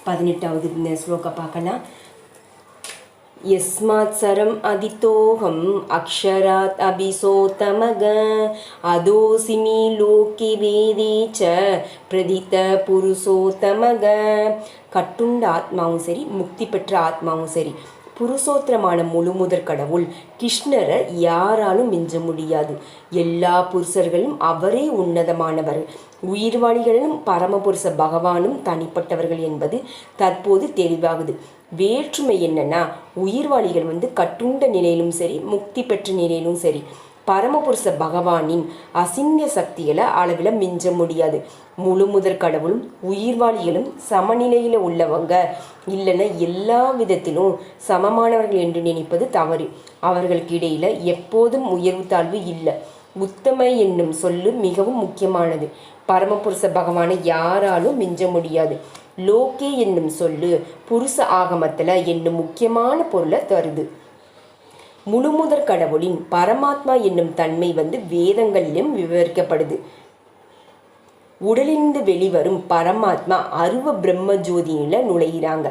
18வது இந்த ஸ்லோக பார்க்கலாம். யஸ்மாத் சரம் அதிதோகம் அக்ஷராத் அபிசோதமக அதோசிமி லோகி வேதே ச பிரதித புருஷோத்தமக. கட்டுண்ட ஆத்மாவும் சரி, முக்தி பெற்ற ஆத்மாவும் சரி, புருஷோத்திரமான முழுமுதற் கடவுள் கிருஷ்ணரை யாராலும் மிஞ்ச முடியாது. எல்லா புருஷர்களும் அவரே உன்னதமானவர். உயிர்வாளிகளும் பரமபுருஷ பகவானும் தனிப்பட்டவர்கள் என்பது தற்போது தெளிவாகுது. வேற்றுமை என்னன்னா, உயிர்வாளிகள் கட்டுண்ட நிலையிலும் சரி, முக்தி பெற்ற நிலையிலும் சரி, பரமபுருஷ பகவானின் அசிங்க சக்திகளை அளவில் மிஞ்ச முடியாது. முழுமுதற் கடவுளும் உயிர்வாளிகளும் சமநிலையில் உள்ளவங்க, இல்லைன்னா எல்லா விதத்திலும் சமமானவர்கள் என்று நினைப்பது தவறு. அவர்களுக்கு இடையில எப்போதும் உயர்வு தாழ்வு இல்லை. உத்தமை என்னும் சொல்லு மிகவும் முக்கியமானது. பரமபுருஷ பகவானை யாராலும் மிஞ்ச முடியாது. லோகே என்னும் சொல்லு புருஷ ஆகமத்தில் என்னும் முக்கியமான பொருளை தருது. முழுமுதற் கடவுளின் பரமாத்மா என்னும் தன்மை வேதங்களிலும் விவரிக்கப்படுது. உடலிருந்து வெளிவரும் பரமாத்மா அருவ பிரம்ம ஜோதியில நுழைகிறாங்க.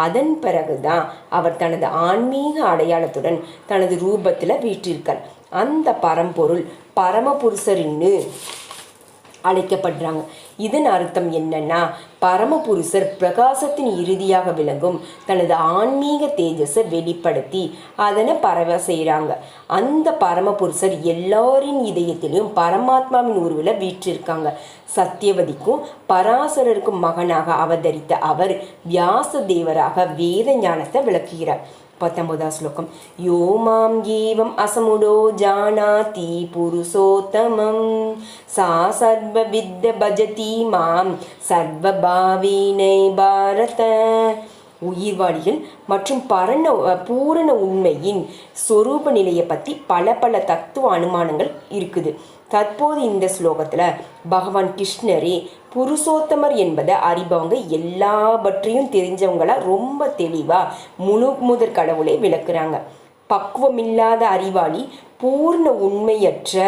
அதன் பிறகுதான் அவர் தனது ஆன்மீக அடையாளத்துடன் தனது ரூபத்தில் வீற்றிருக்கார். அந்த பரம்பொருள் பரமபுருஷரின்னு அழைக்கப்படுறாங்க. இதன் அர்த்தம் என்னன்னா, பரமபுருஷர் பிரகாசத்தின் இறுதியாக விளங்கும் தனது ஆன்மீக தேஜஸை வெளிப்படுத்தி அதனை பரவ செய்கிறாங்க. அந்த பரமபுருஷர் எல்லாரின் இதயத்திலையும் பரமாத்மாவின் உருவில் வீற்றிருக்காங்க. சத்தியவதிக்கும் பராசரருக்கும் மகனாக அவதரித்த அவர் வியாச தேவராக வேத ஞானத்தை விளக்குகிறார். 19வது ஸ்லோகம். யோ மாம் ஏவம் அசமுடோ ஜானாதி புருஷோத்தமம் சா சர்வ வித்த பஜதி மாம் சர்வபாவேனை பாரத. உயிர்வாளிகள் மற்றும் பூரண உண்மையின் சொரூப நிலையை பற்றி பல தத்துவ அனுமானங்கள் இருக்குது. தற்போது இந்த ஸ்லோகத்தில் பகவான் கிருஷ்ணரே புருஷோத்தமர் என்பதை அறிபவங்க எல்லாவற்றையும் தெரிஞ்சவங்களா ரொம்ப தெளிவாக முழுமுதற் கடவுளை விளக்குறாங்க. பக்குவமில்லாத அறிவாளி பூர்ண உண்மையற்ற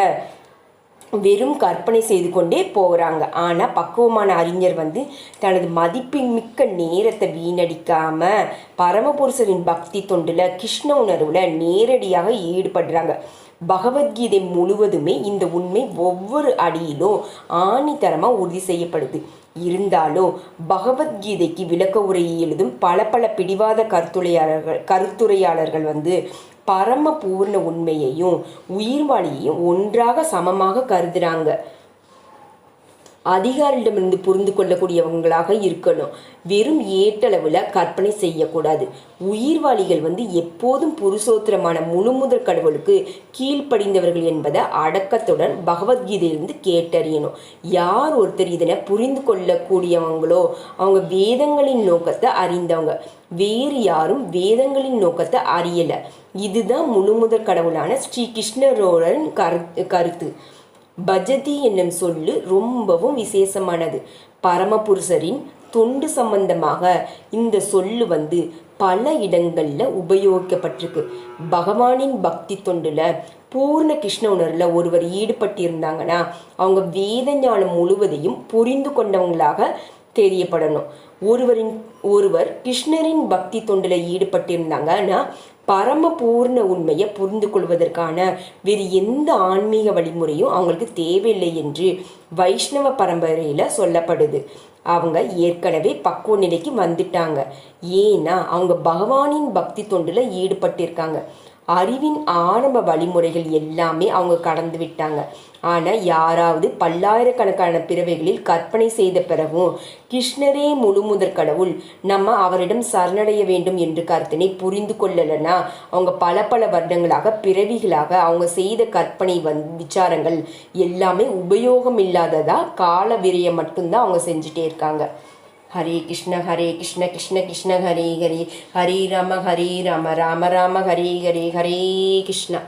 வெறும் கற்பனை செய்து கொண்டே போகிறாங்க. ஆனால் பக்குவமான அறிஞர் தனது மதிப்புமிக்க நேரத்தை வீணடிக்காமல் பரமபுருஷரின் பக்தி தொண்டில் கிருஷ்ண உணர்வில் நேரடியாக ஈடுபடுறாங்க. பகவத்கீதை முழுவதுமே இந்த உண்மை ஒவ்வொரு அடியிலும் ஆணித்தரமாக உறுதி செய்யப்படுது. இருந்தாலும் பகவத்கீதைக்கு விளக்க உரையை எழுதும் பல பிடிவாத கருத்துரையாளர்கள் பரம பூர்ண உண்மையையும் உயிர்வாளியையும் ஒன்றாக சமமாக கருதுறாங்க. அதிகாரியிடமிருந்து புரிந்து கொள்ளக்கூடியவங்களாக இருக்கணும். வெறும் ஏட்டளவில் கற்பனை செய்யக்கூடாது. உயிர்வாளிகள் எப்போதும் புருஷோத்திரமான முழுமுதற் கடவுளுக்கு கீழ்ப்படிந்தவர்கள் என்பதை அடக்கத்துடன் பகவத்கீதையிலிருந்து கேட்டறியணும். யார் ஒருத்தர் இதனை புரிந்து கொள்ளக்கூடியவங்களோ அவங்க வேதங்களின் நோக்கத்தை அறிந்தவங்க. வேறு யாரும் வேதங்களின் நோக்கத்தை அறியலை. இதுதான் முழுமுதற் கடவுளான ஸ்ரீ கிருஷ்ணரோட கருத்து. பஜதி என்னும் சொல்லு ரொம்பவும் விசேஷமானது. பரமபுருஷரின் தொண்டு சம்பந்தமாக இந்த சொல்லு பல இடங்கள்ல உபயோகிக்கப்பட்டிருக்கு. பகவானின் பக்தி தொண்டுல பூர்ண கிருஷ்ண உணர்வில் ஒருவர் ஈடுபட்டிருந்தாங்கன்னா அவங்க வேத ஞானம் முழுவதையும் புரிந்து கொண்டவங்களாக தெரியப்படணும். ஒருவர் கிருஷ்ணரின் பக்தி தொண்டில் ஈடுபட்டிருந்தாங்கன்னா பரம பூர்ண உண்மையை புரிந்து கொள்வதற்கான வேறு எந்த ஆன்மீக வழிமுறையும் அவங்களுக்கு தேவையில்லை என்று வைஷ்ணவ பரம்பரையில் சொல்லப்படுது. அவங்க ஏற்கனவே பக்குவ நிலைக்கு வந்துட்டாங்க. ஏன்னா அவங்க பகவானின் பக்தி தொண்டில் ஈடுபட்டிருக்காங்க. அறிவின் ஆரம்ப வழிமுறைகள் எல்லாமே அவங்க கடந்து விட்டாங்க. ஆனால் யாராவது பல்லாயிரக்கணக்கான பிறவைகளில் கற்பனை செய்த பிறகும் கிருஷ்ணரே முழுமுதற் கடவுள், நம்ம அவரிடம் சரணடைய வேண்டும் என்று கருத்தினை புரிந்து கொள்ளலைன்னா அவங்க பல வருடங்களாக பிறவிகளாக அவங்க செய்த கற்பனை விசாரங்கள் எல்லாமே உபயோகம் இல்லாததா கால விரயம் மட்டும்தான் அவங்க செஞ்சுட்டே இருக்காங்க. ஹரே கிருஷ்ண கிருஷ்ண கிருஷ்ண ஹரே ஹரே ராம ராம ராம ஹரே ஹரே ஹரே கிருஷ்ணா.